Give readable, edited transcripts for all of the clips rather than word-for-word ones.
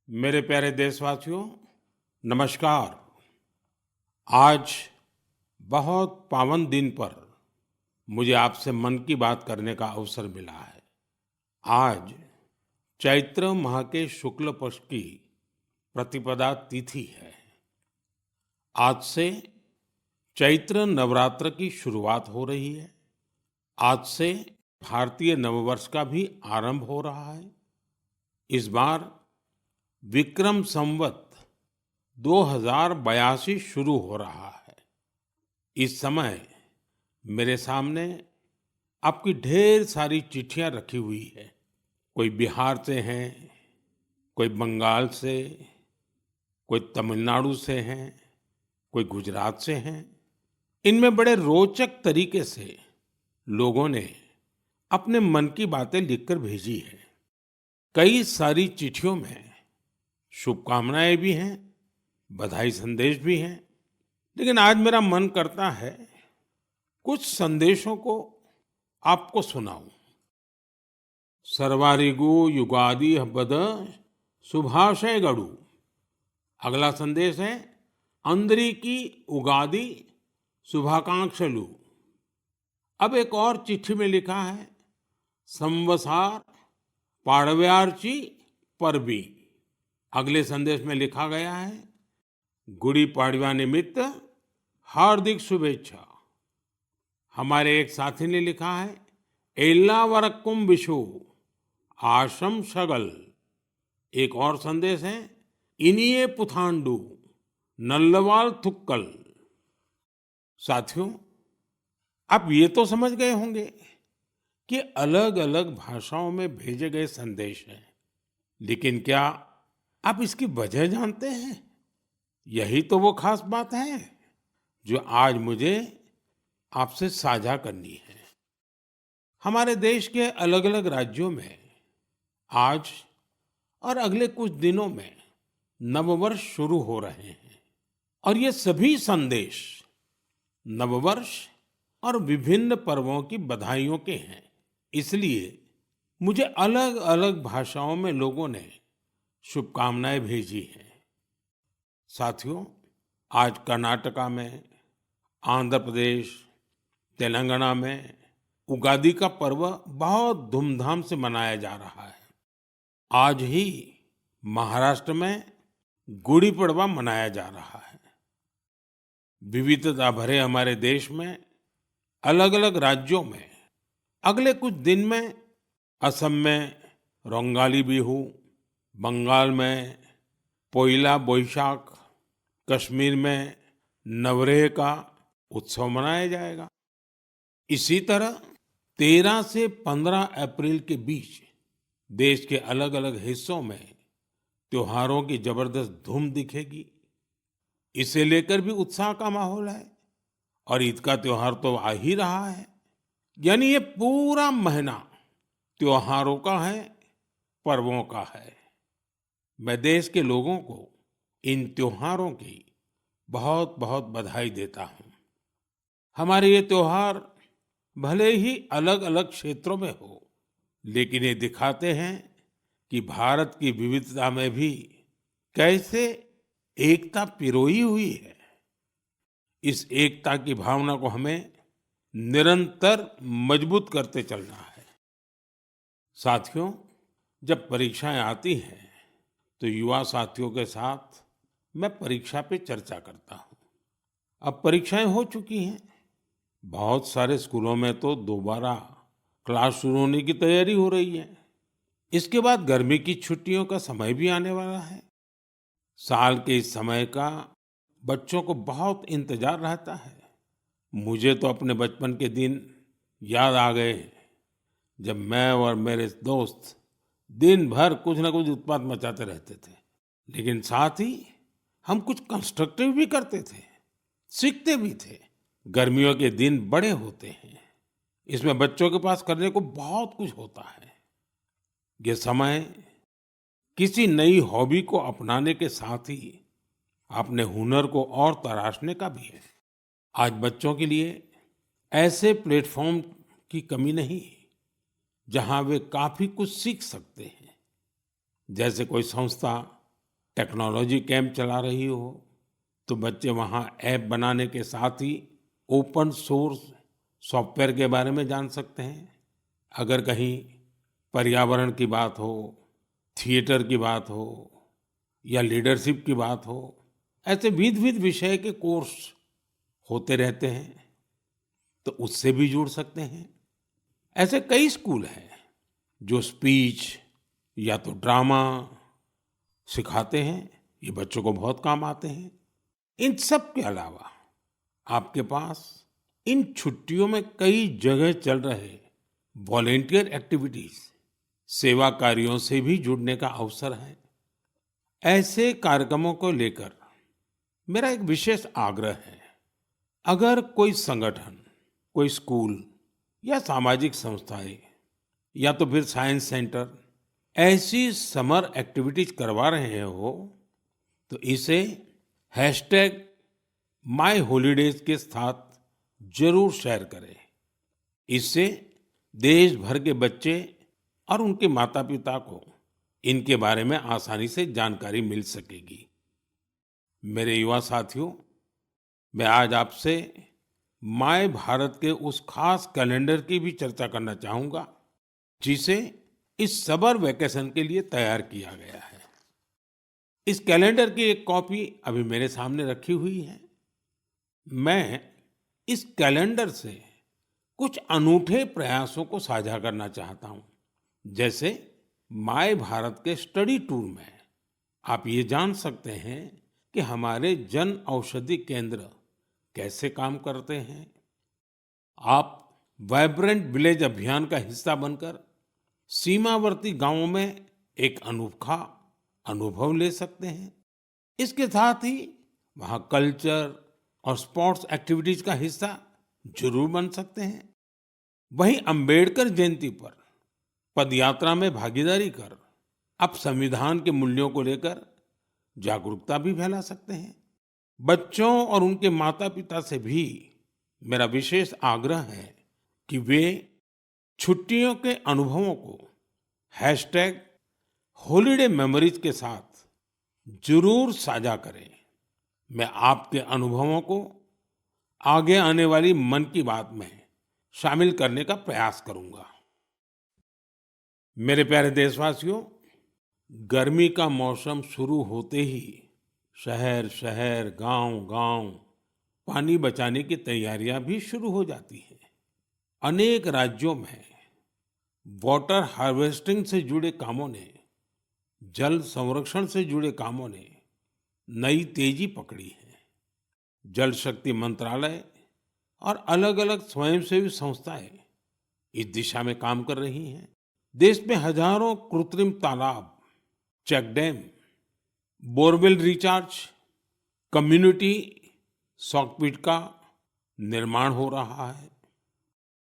मेरे प्यारे देशवासियों, नमस्कार। आज बहुत पावन दिन पर मुझे आपसे मन की बात करने का अवसर मिला है। आज चैत्र माह के शुक्ल पक्ष की प्रतिपदा तिथि है। आज से चैत्र नवरात्र की शुरुआत हो रही है। आज से भारतीय नववर्ष का भी आरंभ हो रहा है। इस बार विक्रम संवत 2082 शुरू हो रहा है। इस समय मेरे सामने आपकी ढेर सारी चिट्ठियां रखी हुई है। कोई बिहार से हैं, कोई बंगाल से, कोई तमिलनाडु से हैं, कोई गुजरात से हैं। इनमें बड़े रोचक तरीके से लोगों ने अपने मन की बातें लिखकर भेजी है। कई सारी चिट्ठियों में शुभकामनाएं भी हैं, बधाई संदेश भी हैं। लेकिन आज मेरा मन करता है कुछ संदेशों को आपको सुनाऊं। सर्वारिगु युगादि हब्बद शुभाशय गड़ु। अगला संदेश है अंदरिकी उगादि शुभाकांक्षलु। अब एक और चिट्ठी में लिखा है संवसार पाड़व्यार्ची परबी। अगले संदेश में लिखा गया है गुड़ी पाड़वा निमित्त हार्दिक शुभेच्छा। हमारे एक साथी ने लिखा है एल्लावरक्कुम विशु आशम शगल। एक और संदेश है इनिये पुथांडु नल्लवाल थुक्कल। साथियों, आप ये तो समझ गए होंगे कि अलग अलग भाषाओं में भेजे गए संदेश हैं, लेकिन क्या आप इसकी वजह जानते हैं? यही तो वो खास बात है जो आज मुझे आपसे साझा करनी है। हमारे देश के अलग अलग राज्यों में आज और अगले कुछ दिनों में नववर्ष शुरू हो रहे हैं और ये सभी संदेश नववर्ष और विभिन्न पर्वों की बधाइयों के हैं। इसलिए मुझे अलग अलग भाषाओं में लोगों ने शुभकामनाएं भेजी हैं। साथियों, आज कर्नाटका में, आंध्र प्रदेश, तेलंगाना में उगादि का पर्व बहुत धूमधाम से मनाया जा रहा है। आज ही महाराष्ट्र में गुड़ी पड़वा मनाया जा रहा है। विविधता भरे हमारे देश में अलग अलग राज्यों में अगले कुछ दिन में असम में रोंगाली बिहू, बंगाल में पोइला बोईशाख, कश्मीर में नवरेह का उत्सव मनाया जाएगा। इसी तरह 13 से 15 अप्रैल के बीच देश के अलग अलग हिस्सों में त्योहारों की जबरदस्त धूम दिखेगी। इसे लेकर भी उत्साह का माहौल है और ईद का त्योहार तो आ ही रहा है। यानी ये पूरा महीना त्योहारों का है, पर्वों का है। मैं देश के लोगों को इन त्योहारों की बहुत बहुत बधाई देता हूं। हमारे ये त्योहार भले ही अलग अलग क्षेत्रों में हो, लेकिन ये दिखाते हैं कि भारत की विविधता में भी कैसे एकता पिरोई हुई है। इस एकता की भावना को हमें निरंतर मजबूत करते चलना है। साथियों, जब परीक्षाएं आती हैं तो युवा साथियों के साथ मैं परीक्षा पे चर्चा करता हूं। अब परीक्षाएं हो चुकी हैं। बहुत सारे स्कूलों में तो दोबारा क्लास शुरू होने की तैयारी हो रही है। इसके बाद गर्मी की छुट्टियों का समय भी आने वाला है। साल के इस समय का बच्चों को बहुत इंतजार रहता है। मुझे तो अपने बचपन के दिन याद आ गए जब मैं और मेरे दोस्त दिन भर कुछ ना कुछ उत्पात मचाते रहते थे, लेकिन साथ ही हम कुछ कंस्ट्रक्टिव भी करते थे, सीखते भी थे। गर्मियों के दिन बड़े होते हैं। इसमें बच्चों के पास करने को बहुत कुछ होता है। ये समय किसी नई हॉबी को अपनाने के साथ ही अपने हुनर को और तराशने का भी है। आज बच्चों के लिए ऐसे प्लेटफॉर्म की कमी नहीं जहां वे काफी कुछ सीख सकते हैं। जैसे कोई संस्था टेक्नोलॉजी कैंप चला रही हो तो बच्चे वहाँ ऐप बनाने के साथ ही ओपन सोर्स सॉफ्टवेयर के बारे में जान सकते हैं। अगर कहीं पर्यावरण की बात हो, थिएटर की बात हो या लीडरशिप की बात हो, ऐसे विविध विषय के कोर्स होते रहते हैं, तो उससे भी जुड़ सकते हैं। ऐसे कई स्कूल हैं जो स्पीच या तो ड्रामा सिखाते हैं, ये बच्चों को बहुत काम आते हैं। इन सब के अलावा आपके पास इन छुट्टियों में कई जगह चल रहे वॉलेंटियर एक्टिविटीज, सेवा कार्यों से भी जुड़ने का अवसर है। ऐसे कार्यक्रमों को लेकर मेरा एक विशेष आग्रह है। अगर कोई संगठन, कोई स्कूल या सामाजिक संस्थाएं या तो फिर साइंस सेंटर ऐसी समर एक्टिविटीज करवा रहे हो तो इसे हैशटैग माय हॉलीडेज के साथ जरूर शेयर करें। इससे देश भर के बच्चे और उनके माता पिता को इनके बारे में आसानी से जानकारी मिल सकेगी। मेरे युवा साथियों, मैं आज आपसे माय भारत के उस खास कैलेंडर की भी चर्चा करना चाहूंगा जिसे इस समर वेकेशन के लिए तैयार किया गया है। इस कैलेंडर की एक कॉपी अभी मेरे सामने रखी हुई है। मैं इस कैलेंडर से कुछ अनूठे प्रयासों को साझा करना चाहता हूं। जैसे माय भारत के स्टडी टूर में आप ये जान सकते हैं कि हमारे जन औषधि केंद्र कैसे काम करते हैं। आप वाइब्रेंट विलेज अभियान का हिस्सा बनकर सीमावर्ती गांवों में एक अनोखा अनुभव ले सकते हैं। इसके साथ ही वहां कल्चर और स्पोर्ट्स एक्टिविटीज का हिस्सा जरूर बन सकते हैं। वहीं अंबेडकर जयंती पर पदयात्रा में भागीदारी कर आप संविधान के मूल्यों को लेकर जागरूकता भी फैला सकते हैं। बच्चों और उनके माता पिता से भी मेरा विशेष आग्रह है कि वे छुट्टियों के अनुभवों को हैशटैग हॉलीडे मेमोरीज के साथ जरूर साझा करें। मैं आपके अनुभवों को आगे आने वाली मन की बात में शामिल करने का प्रयास करूंगा। मेरे प्यारे देशवासियों, गर्मी का मौसम शुरू होते ही शहर शहर, गांव गांव पानी बचाने की तैयारियां भी शुरू हो जाती हैं। अनेक राज्यों में वाटर हार्वेस्टिंग से जुड़े कामों ने, जल संरक्षण से जुड़े कामों ने नई तेजी पकड़ी है। जल शक्ति मंत्रालय और अलग-अलग स्वयंसेवी संस्थाएं इस दिशा में काम कर रही हैं। देश में हजारों कृत्रिम तालाब, check dam, borewell recharge, community soak pit का निर्माण हो रहा है।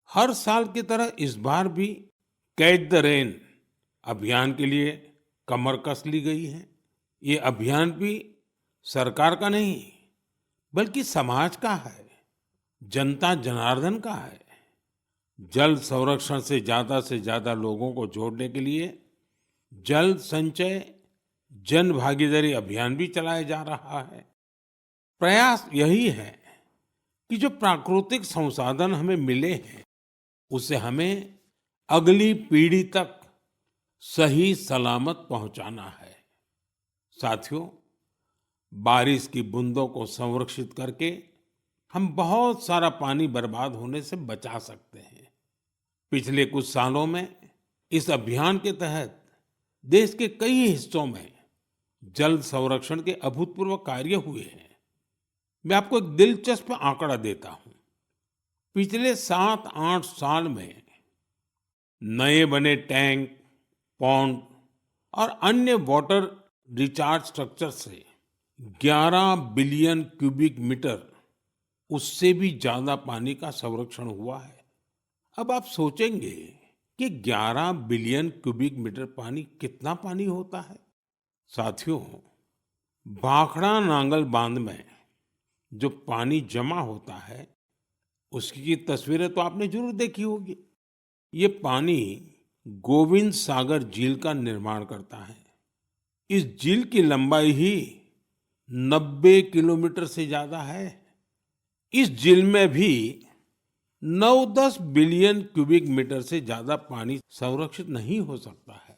हर साल की तरह इस बार भी कैच द रेन अभियान के लिए कमर कस ली गई है। ये अभियान भी सरकार का नहीं बल्कि समाज का है, जनता जनार्दन का है। जल संरक्षण से ज्यादा लोगों को जोड़ने के लिए जल संचय जन भागीदारी अभियान भी चलाया जा रहा है। प्रयास यही है कि जो प्राकृतिक संसाधन हमें मिले हैं उसे हमें अगली पीढ़ी तक सही सलामत पहुंचाना है। साथियों, बारिश की बूंदों को संरक्षित करके हम बहुत सारा पानी बर्बाद होने से बचा सकते हैं। पिछले कुछ सालों में इस अभियान के तहत देश के कई हिस्सों में जल संरक्षण के अभूतपूर्व कार्य हुए हैं। मैं आपको एक दिलचस्प आंकड़ा देता हूं। पिछले 7-8 साल में नए बने टैंक, पॉन्ड और अन्य वाटर रिचार्ज स्ट्रक्चर से 11 बिलियन क्यूबिक मीटर, उससे भी ज्यादा पानी का संरक्षण हुआ है। अब आप सोचेंगे कि 11 बिलियन क्यूबिक मीटर पानी कितना पानी होता है। साथियों, भाखड़ा नांगल बांध में जो पानी जमा होता है उसकी तस्वीरें तो आपने जरूर देखी होगी। ये पानी गोविंद सागर झील का निर्माण करता है। इस झील की लंबाई ही 90 किलोमीटर से ज्यादा है। इस झील में भी 9-10 बिलियन क्यूबिक मीटर से ज्यादा पानी संरक्षित नहीं हो सकता है।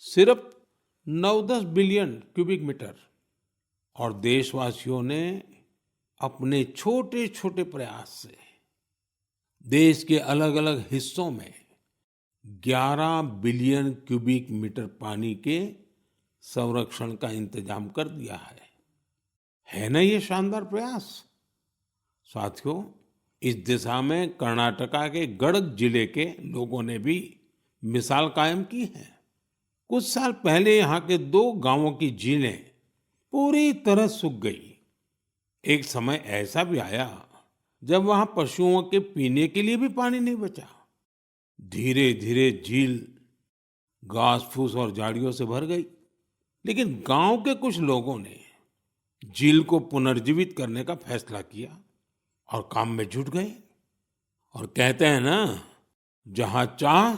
सिर्फ 9-10 बिलियन क्यूबिक मीटर। और देशवासियों ने अपने छोटे छोटे प्रयास से देश के अलग अलग हिस्सों में 11 बिलियन क्यूबिक मीटर पानी के संरक्षण का इंतजाम कर दिया है ना ये शानदार प्रयास। साथियों, इस दिशा में कर्नाटका के गडक जिले के लोगों ने भी मिसाल कायम की है। कुछ साल पहले यहाँ के 2 गांवों की झीलें पूरी तरह सूख गई। एक समय ऐसा भी आया जब वहां पशुओं के पीने के लिए भी पानी नहीं बचा। धीरे धीरे झील घास फूस और झाड़ियों से भर गई। लेकिन गांव के कुछ लोगों ने झील को पुनर्जीवित करने का फैसला किया और काम में जुट गए। और कहते हैं ना, जहां चाह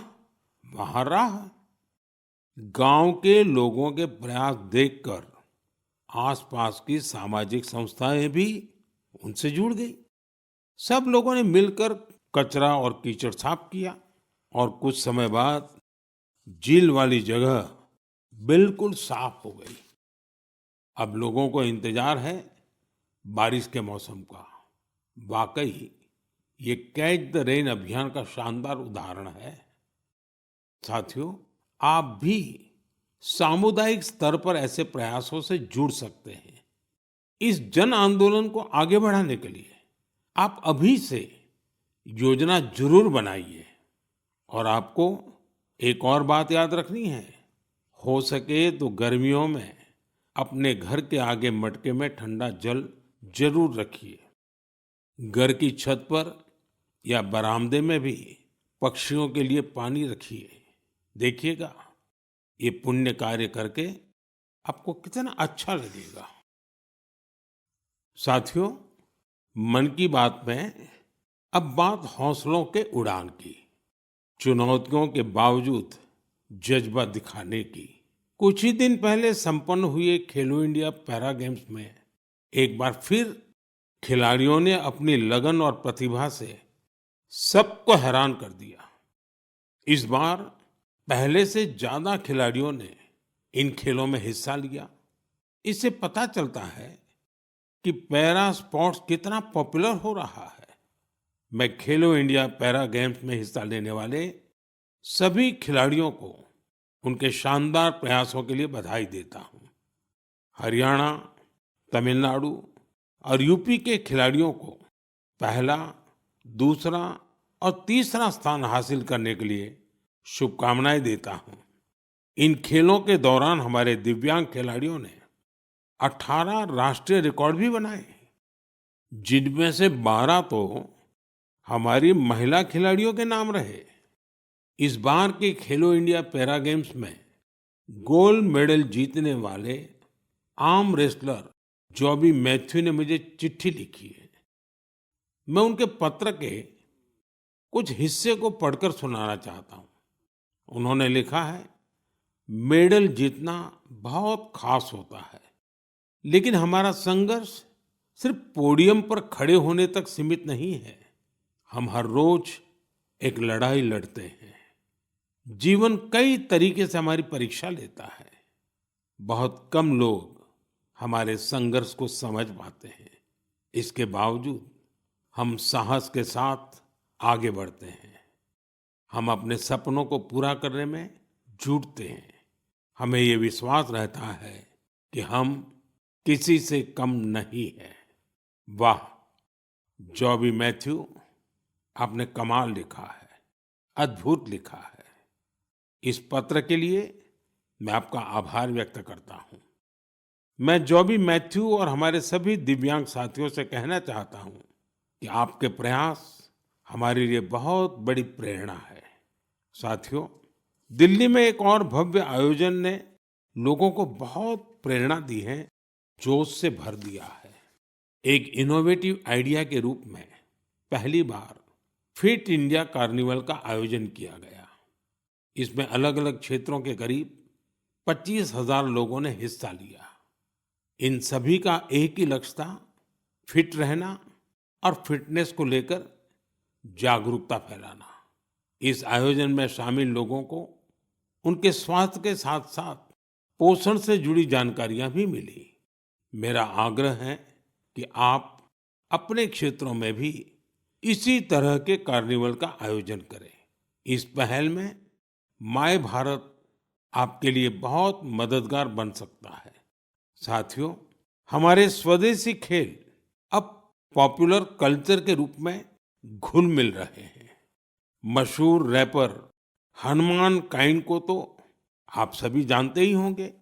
वहां राह। गांव के लोगों के प्रयास देखकर आसपास की सामाजिक संस्थाएं भी उनसे जुड़ गई। सब लोगों ने मिलकर कचरा और कीचड़ साफ किया और कुछ समय बाद झील वाली जगह बिल्कुल साफ हो गई। अब लोगों को इंतजार है बारिश के मौसम का। वाकई ये कैच द रेन अभियान का शानदार उदाहरण है। साथियों, आप भी सामुदायिक स्तर पर ऐसे प्रयासों से जुड़ सकते हैं। इस जन आंदोलन को आगे बढ़ाने के लिए आप अभी से योजना जरूर बनाइए। और आपको एक और बात याद रखनी है, हो सके तो गर्मियों में अपने घर के आगे मटके में ठंडा जल जरूर रखिए। घर की छत पर या बरामदे में भी पक्षियों के लिए पानी रखिए। देखिएगा, ये पुण्य कार्य करके आपको कितना अच्छा लगेगा। साथियों, मन की बात में अब बात हौसलों के उड़ान की, चुनौतियों के बावजूद जज्बा दिखाने की। कुछ ही दिन पहले संपन्न हुए खेलो इंडिया पैरा गेम्स में एक बार फिर खिलाड़ियों ने अपनी लगन और प्रतिभा से सबको हैरान कर दिया। इस बार पहले से ज्यादा खिलाड़ियों ने इन खेलों में हिस्सा लिया। इससे पता चलता है कि पैरा स्पोर्ट्स कितना पॉपुलर हो रहा है। मैं खेलो इंडिया पैरा गेम्स में हिस्सा लेने वाले सभी खिलाड़ियों को उनके शानदार प्रयासों के लिए बधाई देता हूं। हरियाणा, तमिलनाडु और यूपी के खिलाड़ियों को पहला, दूसरा और तीसरा स्थान हासिल करने के लिए शुभकामनाएं देता हूं। इन खेलों के दौरान हमारे दिव्यांग खिलाड़ियों ने 18 राष्ट्रीय रिकॉर्ड भी बनाए, जिनमें से 12 तो हमारी महिला खिलाड़ियों के नाम रहे। इस बार के खेलो इंडिया पैरा गेम्स में गोल्ड मेडल जीतने वाले आर्म रेसलर जॉबी मैथ्यू ने मुझे चिट्ठी लिखी है। मैं उनके पत्र के कुछ हिस्से को पढ़कर सुनाना चाहता हूं। उन्होंने लिखा है, मेडल जीतना बहुत खास होता है, लेकिन हमारा संघर्ष सिर्फ पोडियम पर खड़े होने तक सीमित नहीं है। हम हर रोज एक लड़ाई लड़ते हैं। जीवन कई तरीके से हमारी परीक्षा लेता है। बहुत कम लोग हमारे संघर्ष को समझ पाते हैं। इसके बावजूद हम साहस के साथ आगे बढ़ते हैं। हम अपने सपनों को पूरा करने में जुटते हैं। हमें ये विश्वास रहता है कि हम किसी से कम नहीं हैं। वाह जॉबी मैथ्यू, आपने कमाल लिखा है, अद्भुत लिखा है। इस पत्र के लिए मैं आपका आभार व्यक्त करता हूं। मैं जॉबी मैथ्यू और हमारे सभी दिव्यांग साथियों से कहना चाहता हूं कि आपके प्रयास हमारे लिए बहुत बड़ी प्रेरणा है। साथियों, दिल्ली में एक और भव्य आयोजन ने लोगों को बहुत प्रेरणा दी है, जोश से भर दिया है। एक इनोवेटिव आइडिया के रूप में पहली बार फिट इंडिया कार्निवल का आयोजन किया गया। इसमें अलग अलग क्षेत्रों के करीब 25,000 लोगों ने हिस्सा लिया। इन सभी का एक ही लक्ष्य था, फिट रहना और फिटनेस को लेकर जागरूकता फैलाना। इस आयोजन में शामिल लोगों को उनके स्वास्थ्य के साथ-साथ पोषण से जुड़ी जानकारियां भी मिली। मेरा आग्रह है कि आप अपने क्षेत्रों में भी इसी तरह के कार्निवल का आयोजन करें। इस पहल में माय भारत आपके लिए बहुत मददगार बन सकता है। साथियों, हमारे स्वदेशी खेल अब पॉपुलर कल्चर के रूप में घुल मिल रहे हैं। मशहूर रैपर हनुमान काइंड को तो आप सभी जानते ही होंगे।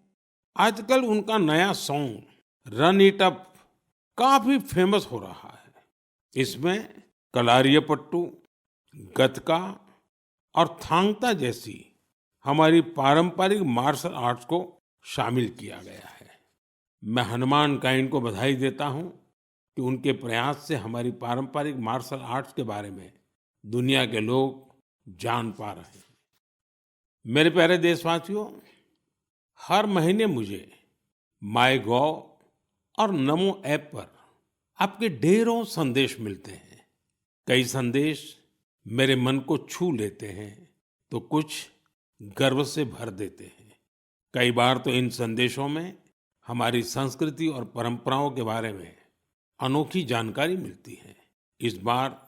आजकल उनका नया सॉन्ग रन इट अप काफी फेमस हो रहा है। इसमें कलारियापट्टू, गतका और थांग ता जैसी हमारी पारंपरिक मार्शल आर्ट्स को शामिल किया गया है। मैं हनुमान काइंड को बधाई देता हूं कि उनके प्रयास से हमारी पारंपरिक मार्शल आर्ट्स के बारे में दुनिया के लोग जान पा रहे हैं। मेरे प्यारे देशवासियों, हर महीने मुझे माय गॉव और नमो ऐप पर आपके ढेरों संदेश मिलते हैं। कई संदेश मेरे मन को छू लेते हैं तो कुछ गर्व से भर देते हैं। कई बार तो इन संदेशों में हमारी संस्कृति और परंपराओं के बारे में अनोखी जानकारी मिलती है। इस बार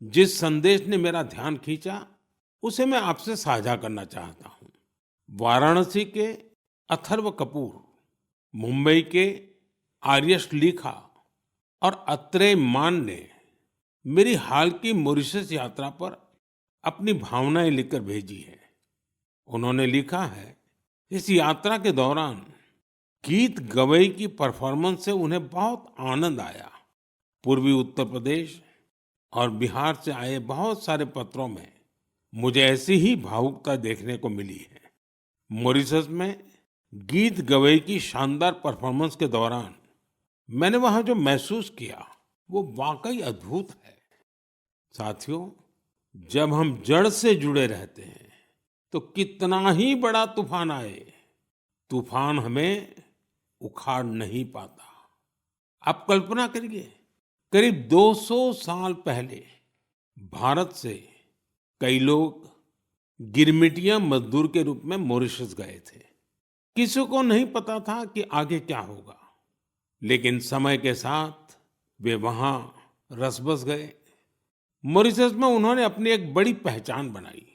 जिस संदेश ने मेरा ध्यान खींचा उसे मैं आपसे साझा करना चाहता हूँ। वाराणसी के अथर्व कपूर, मुंबई के आर्यश लिखा और अत्रेय मान ने मेरी हाल की मॉरिशस यात्रा पर अपनी भावनाएं लिखकर भेजी है। उन्होंने लिखा है, इस यात्रा के दौरान गीत गवई की परफॉर्मेंस से उन्हें बहुत आनंद आया। पूर्वी उत्तर प्रदेश और बिहार से आए बहुत सारे पत्रों में मुझे ऐसी ही भावुकता देखने को मिली है। मॉरिशस में गीत गवई की शानदार परफॉर्मेंस के दौरान मैंने वहां जो महसूस किया वो वाकई अद्भुत है। साथियों, जब हम जड़ से जुड़े रहते हैं तो कितना ही बड़ा तूफान आए, तूफान हमें उखाड़ नहीं पाता। आप कल्पना करिए, करीब 200 साल पहले भारत से कई लोग गिरमिटिया मजदूर के रूप में मॉरिशस गए थे। किसी को नहीं पता था कि आगे क्या होगा, लेकिन समय के साथ वे वहां रस बस गए। मॉरिशस में उन्होंने अपनी एक बड़ी पहचान बनाई।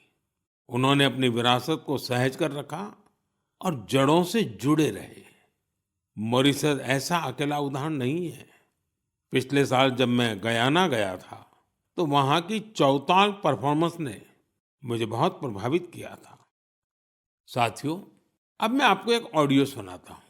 उन्होंने अपनी विरासत को सहेज कर रखा और जड़ों से जुड़े रहे। मॉरिशस ऐसा अकेला उदाहरण नहीं है। पिछले साल जब मैं गयाना गया था तो वहां की चौताल परफॉर्मेंस ने मुझे बहुत प्रभावित किया था। साथियों, अब मैं आपको एक ऑडियो सुनाता हूँ।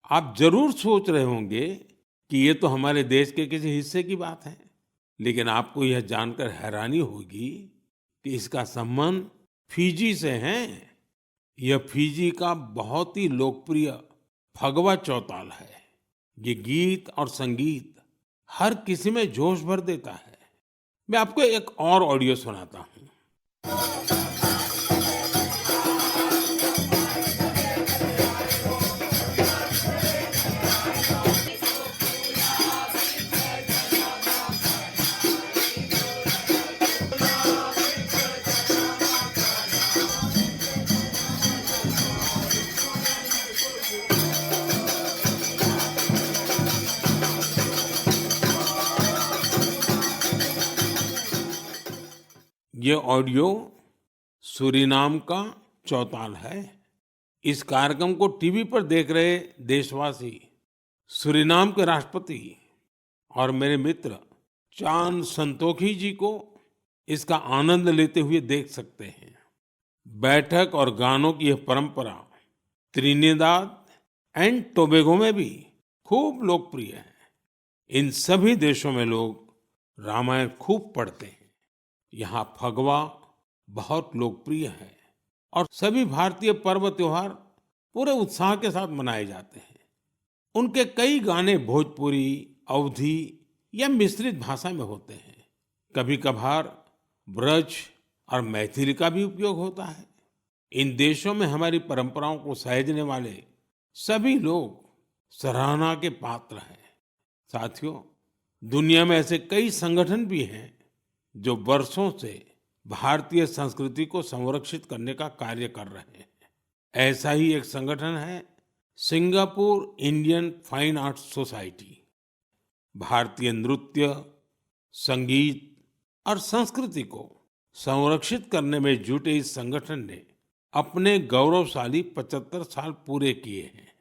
आप जरूर सोच रहे होंगे कि ये तो हमारे देश के किसी हिस्से की बात है, लेकिन आपको यह जानकर हैरानी होगी कि इसका संबंध फिजी से है। यह फिजी का बहुत ही लोकप्रिय फगवा चौताल है। ये गीत और संगीत हर किसी में जोश भर देता है। मैं आपको एक और ऑडियो सुनाता हूँ। ये ऑडियो सूरीनाम का चौताल है। इस कार्यक्रम को टीवी पर देख रहे देशवासी सूरीनाम के राष्ट्रपति और मेरे मित्र चान संतोखी जी को इसका आनंद लेते हुए देख सकते हैं। बैठक और गानों की यह परंपरा त्रिनिदाद एंड टोबैगो में भी खूब लोकप्रिय है। इन सभी देशों में लोग रामायण खूब पढ़ते हैं। यहाँ फगवा बहुत लोकप्रिय है और सभी भारतीय पर्व त्योहार पूरे उत्साह के साथ मनाए जाते हैं। उनके कई गाने भोजपुरी, अवधी या मिश्रित भाषा में होते हैं। कभी कभार ब्रज और मैथिली का भी उपयोग होता है। इन देशों में हमारी परंपराओं को सहेजने वाले सभी लोग सराहना के पात्र हैं। साथियों, दुनिया में ऐसे कई संगठन भी हैं जो वर्षों से भारतीय संस्कृति को संरक्षित करने का कार्य कर रहे हैं। ऐसा ही एक संगठन है Singapore Indian fine arts society. भारतीय नृत्य, संगीत और संस्कृति को संरक्षित करने में जुटे इस संगठन ने अपने गौरवशाली 75 साल पूरे किए हैं।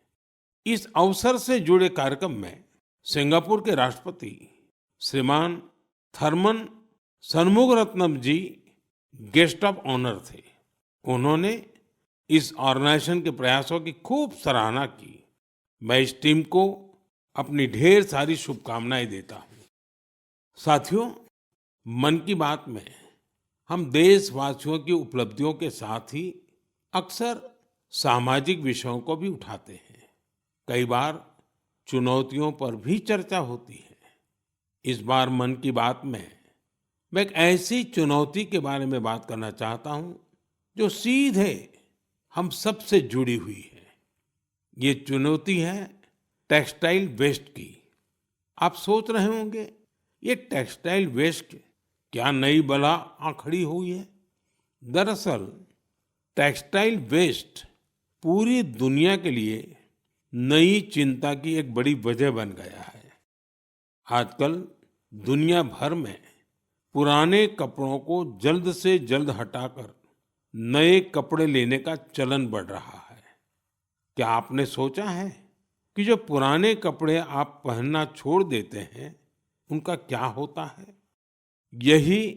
इस अवसर से जुड़े कार्यक्रम में सिंगापुर के राष्ट्रपति श्रीमान थरमन शनमुगारत्नम जी गेस्ट ऑफ ऑनर थे। उन्होंने इस ऑर्गेनाइजेशन के प्रयासों की खूब सराहना की। मैं इस टीम को अपनी ढेर सारी शुभकामनाएं देता हूं। साथियों, मन की बात में हम देशवासियों की उपलब्धियों के साथ ही अक्सर सामाजिक विषयों को भी उठाते हैं। कई बार चुनौतियों पर भी चर्चा होती है। इस बार मन की बात में मैं एक ऐसी चुनौती के बारे में बात करना चाहता हूं जो सीधे हम सबसे जुड़ी हुई है। ये चुनौती है टेक्सटाइल वेस्ट की। आप सोच रहे होंगे, ये टेक्सटाइल वेस्ट क्या नई बला आ खड़ी हुई है? दरअसल टेक्सटाइल वेस्ट पूरी दुनिया के लिए नई चिंता की एक बड़ी वजह बन गया है। आजकल दुनिया भर में पुराने कपड़ों को जल्द से जल्द हटाकर नए कपड़े लेने का चलन बढ़ रहा है। क्या आपने सोचा है कि जो पुराने कपड़े आप पहनना छोड़ देते हैं, उनका क्या होता है? यही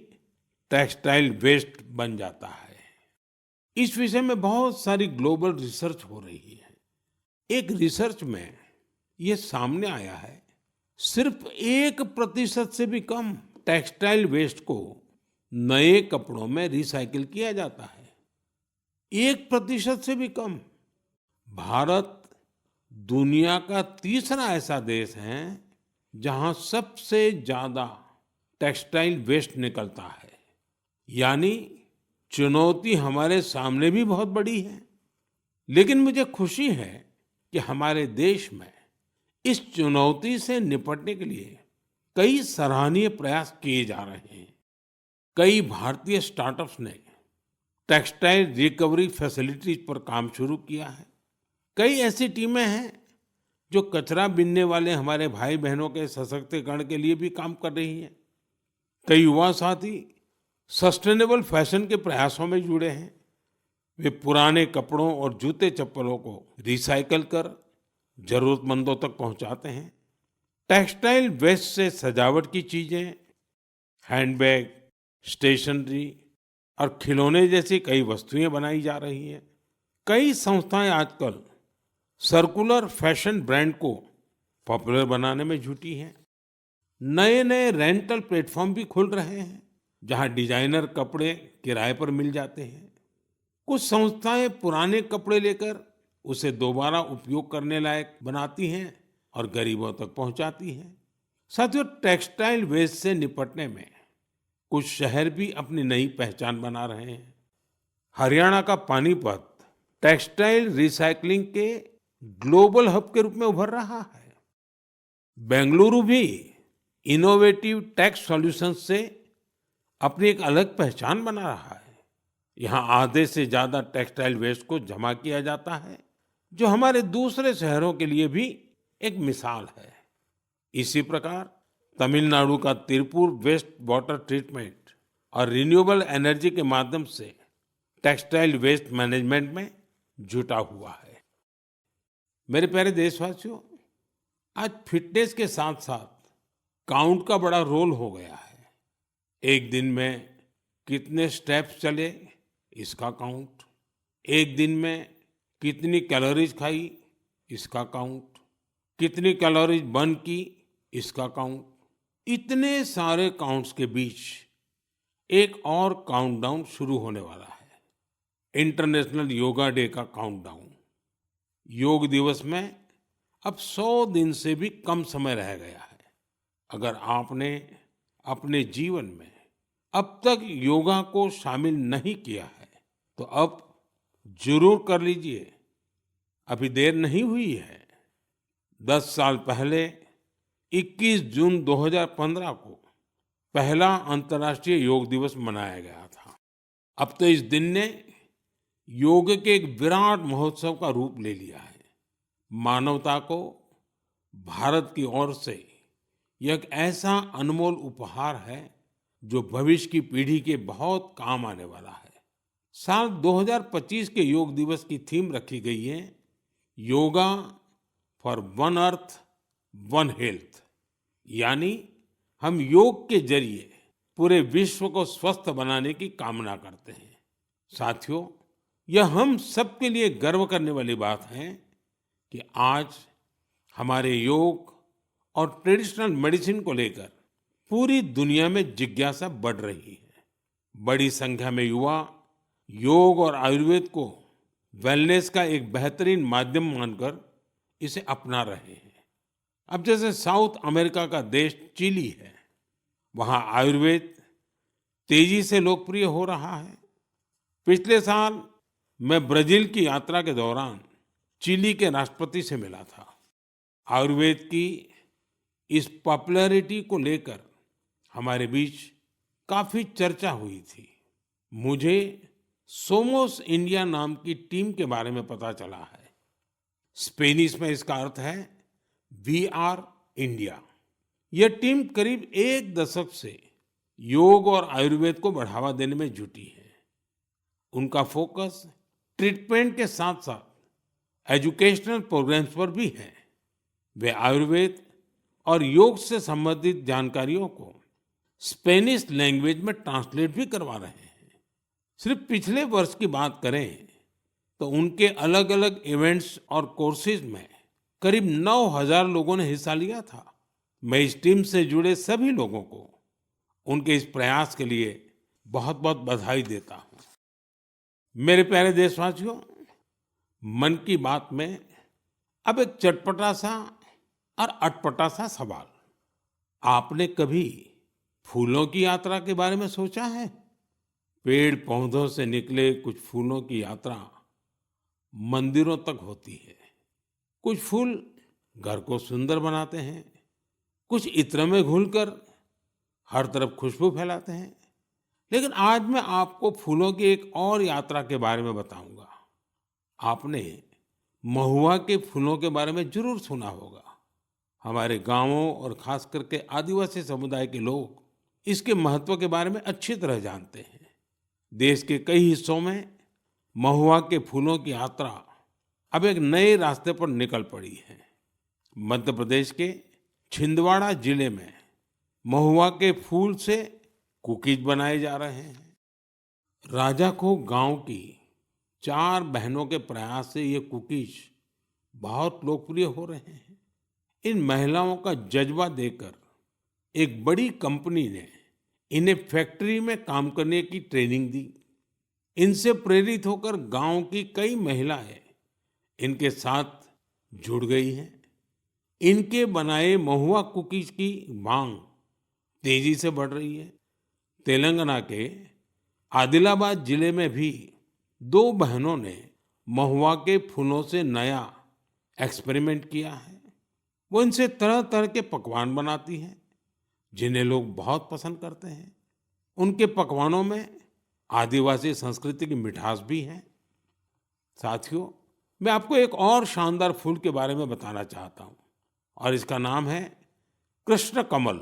टेक्सटाइल वेस्ट बन जाता है। इस विषय में बहुत सारी ग्लोबल रिसर्च हो रही है। एक रिसर्च में ये सामने आया है, सिर्फ 1% से भी कम टेक्सटाइल वेस्ट को नए कपड़ों में रिसाइकिल किया जाता है। 1% से भी कम। भारत दुनिया का तीसरा ऐसा देश है जहां सबसे ज्यादा टेक्सटाइल वेस्ट निकलता है। यानी चुनौती हमारे सामने भी बहुत बड़ी है। लेकिन मुझे खुशी है कि हमारे देश में इस चुनौती से निपटने के लिए कई सराहनीय प्रयास किए जा रहे हैं। कई भारतीय स्टार्टअप्स ने टेक्सटाइल रिकवरी फैसिलिटीज पर काम शुरू किया है। कई ऐसी टीमें हैं जो कचरा बीनने वाले हमारे भाई बहनों के सशक्तिकरण के लिए भी काम कर रही हैं। कई युवा साथी सस्टेनेबल फैशन के प्रयासों में जुड़े हैं। वे पुराने कपड़ों और जूते चप्पलों को रिसाइकल कर जरूरतमंदों तक पहुंचाते हैं। टेक्सटाइल वेस्ट से सजावट की चीजें, हैंडबैग, स्टेशनरी और खिलौने जैसी कई वस्तुएं बनाई जा रही हैं। कई संस्थाएं आजकल सर्कुलर फैशन ब्रांड को पॉपुलर बनाने में जुटी हैं। नए नए रेंटल प्लेटफॉर्म भी खुल रहे हैं जहां डिजाइनर कपड़े किराए पर मिल जाते हैं। कुछ संस्थाएं पुराने कपड़े लेकर उसे दोबारा उपयोग करने लायक बनाती हैं और गरीबों तक पहुंचाती हैं। साथियों, टेक्सटाइल वेस्ट से निपटने में कुछ शहर भी अपनी नई पहचान बना रहे हैं। हरियाणा का पानीपत टेक्सटाइल रिसाइकलिंग के ग्लोबल हब के रूप में उभर रहा है। बेंगलुरु भी इनोवेटिव टेक्स सॉल्यूशंस से अपनी एक अलग पहचान बना रहा है। यहाँ आधे से ज्यादा टेक्सटाइल वेस्ट को जमा किया जाता है, जो हमारे दूसरे शहरों के लिए भी एक मिसाल है। इसी प्रकार तमिलनाडु का तिरुपुर वेस्ट वाटर ट्रीटमेंट और रिन्यूएबल एनर्जी के माध्यम से टेक्सटाइल वेस्ट मैनेजमेंट में जुटा हुआ है। मेरे प्यारे देशवासियों, आज फिटनेस के साथ साथ काउंट का बड़ा रोल हो गया है। एक दिन में कितने स्टेप्स चले, इसका काउंट। एक दिन में कितनी कैलोरीज खाई, इसका काउंट, कितनी कैलोरीज बर्न की, इसका काउंट। इतने सारे काउंट्स के बीच एक और काउंटडाउन शुरू होने वाला है, इंटरनेशनल योगा डे का काउंटडाउन। योग दिवस में अब 100 दिन से भी कम समय रह गया है। अगर आपने अपने जीवन में अब तक योगा को शामिल नहीं किया है, तो अब जरूर कर लीजिए, अभी देर नहीं हुई है। 10 साल पहले 21 जून 2015 को पहला अंतर्राष्ट्रीय योग दिवस मनाया गया था। अब तो इस दिन ने योग के एक विराट महोत्सव का रूप ले लिया है। मानवता को भारत की ओर से यह एक ऐसा अनमोल उपहार है जो भविष्य की पीढ़ी के बहुत काम आने वाला है। साल 2025 के योग दिवस की थीम रखी गई है, yoga for one earth one health, यानी हम योग के जरिए पूरे विश्व को स्वस्थ बनाने की कामना करते हैं। साथियों, यह हम सबके लिए गर्व करने वाली बात है कि आज हमारे योग और ट्रेडिशनल मेडिसिन को लेकर पूरी दुनिया में जिज्ञासा बढ़ रही है। बड़ी संख्या में युवा योग और आयुर्वेद को वेलनेस का एक बेहतरीन माध्यम मानकर इसे अपना रहे हैं। अब जैसे साउथ अमेरिका का देश चिली है, वहाँ आयुर्वेद तेजी से लोकप्रिय हो रहा है। पिछले साल मैं ब्राजील की यात्रा के दौरान चिली के राष्ट्रपति से मिला था। आयुर्वेद की इस पॉपुलैरिटी को लेकर हमारे बीच काफी चर्चा हुई थी। मुझे सोमोस इंडिया नाम की टीम के बारे में पता चला है। स्पेनिश में इसका अर्थ है वी आर इंडिया। यह टीम करीब 1 दशक से योग और आयुर्वेद को बढ़ावा देने में जुटी है। उनका फोकस ट्रीटमेंट के साथ साथ एजुकेशनल प्रोग्राम्स पर भी है। वे आयुर्वेद और योग से संबंधित जानकारियों को स्पेनिश लैंग्वेज में ट्रांसलेट भी करवा रहे हैं। सिर्फ पिछले वर्ष की बात करें तो उनके अलग अलग इवेंट्स और कोर्सेज में करीब 9,000 लोगों ने हिस्सा लिया था। मैं इस टीम से जुड़े सभी लोगों को उनके इस प्रयास के लिए बहुत बहुत बधाई देता हूं। मेरे प्यारे देशवासियों, मन की बात में अब एक चटपटा सा और अटपटा सा सवाल। आपने कभी फूलों की यात्रा के बारे में सोचा है? पेड़ पौधों से निकले कुछ फूलों की यात्रा मंदिरों तक होती है। कुछ फूल घर को सुंदर बनाते हैं, कुछ इत्र में घुलकर हर तरफ खुशबू फैलाते हैं। लेकिन आज मैं आपको फूलों की एक और यात्रा के बारे में बताऊंगा। आपने महुआ के फूलों के बारे में जरूर सुना होगा। हमारे गांवों और खास करके आदिवासी समुदाय के लोग इसके महत्व के बारे में अच्छी तरह जानते हैं। देश के कई हिस्सों में महुआ के फूलों की यात्रा अब एक नए रास्ते पर निकल पड़ी है। मध्य प्रदेश के छिंदवाड़ा जिले में महुआ के फूल से कुकीज बनाए जा रहे हैं। राजाखो गांव की 4 बहनों के प्रयास से ये कुकीज बहुत लोकप्रिय हो रहे हैं। इन महिलाओं का जज्बा देखकर एक बड़ी कंपनी ने इन्हें फैक्ट्री में काम करने की ट्रेनिंग दी। इनसे प्रेरित होकर गांव की कई महिलाएं इनके साथ जुड़ गई हैं। इनके बनाए महुआ कुकीज की मांग तेजी से बढ़ रही है। तेलंगाना के आदिलाबाद जिले में भी 2 बहनों ने महुआ के फूलों से नया एक्सपेरिमेंट किया है। वो इनसे तरह तरह के पकवान बनाती हैं, जिन्हें लोग बहुत पसंद करते हैं। उनके पकवानों में आदिवासी संस्कृति की मिठास भी है। साथियों, मैं आपको एक और शानदार फूल के बारे में बताना चाहता हूँ और इसका नाम है कृष्ण कमल।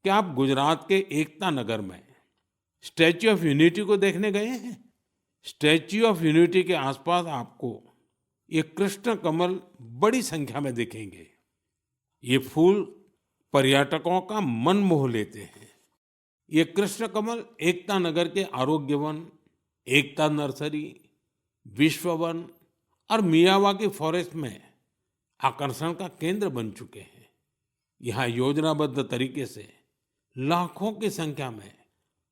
क्या आप गुजरात के एकता नगर में स्टैच्यू ऑफ यूनिटी को देखने गए हैं? स्टैच्यू ऑफ यूनिटी के आसपास आपको ये कृष्ण कमल बड़ी संख्या में दिखेंगे। ये फूल पर्यटकों का मन मोह लेते हैं। ये कृष्ण कमल एकता नगर के आरोग्य वन, एकता नर्सरी, विश्व वन और मियावाकी फॉरेस्ट में आकर्षण का केंद्र बन चुके हैं। यहाँ योजनाबद्ध तरीके से लाखों की संख्या में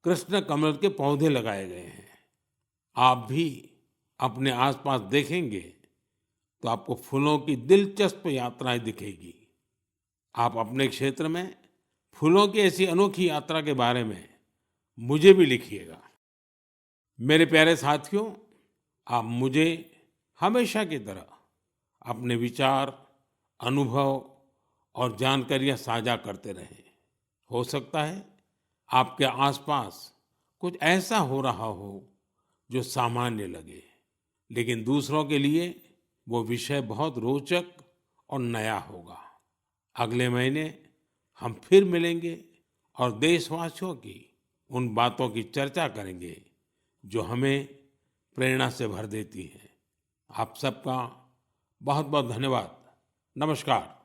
कृष्ण कमल के पौधे लगाए गए हैं। आप भी अपने आसपास देखेंगे तो आपको फूलों की दिलचस्प यात्राएं दिखेगी। आप अपने क्षेत्र में फूलों की ऐसी अनोखी यात्रा के बारे में मुझे भी लिखिएगा। मेरे प्यारे साथियों, आप मुझे हमेशा की तरह अपने विचार, अनुभव और जानकारियां साझा करते रहें। हो सकता है आपके आसपास कुछ ऐसा हो रहा हो जो सामान्य लगे, लेकिन दूसरों के लिए वो विषय बहुत रोचक और नया होगा। अगले महीने हम फिर मिलेंगे और देशवासियों की उन बातों की चर्चा करेंगे जो हमें प्रेरणा से भर देती हैं। आप सबका बहुत बहुत धन्यवाद। नमस्कार।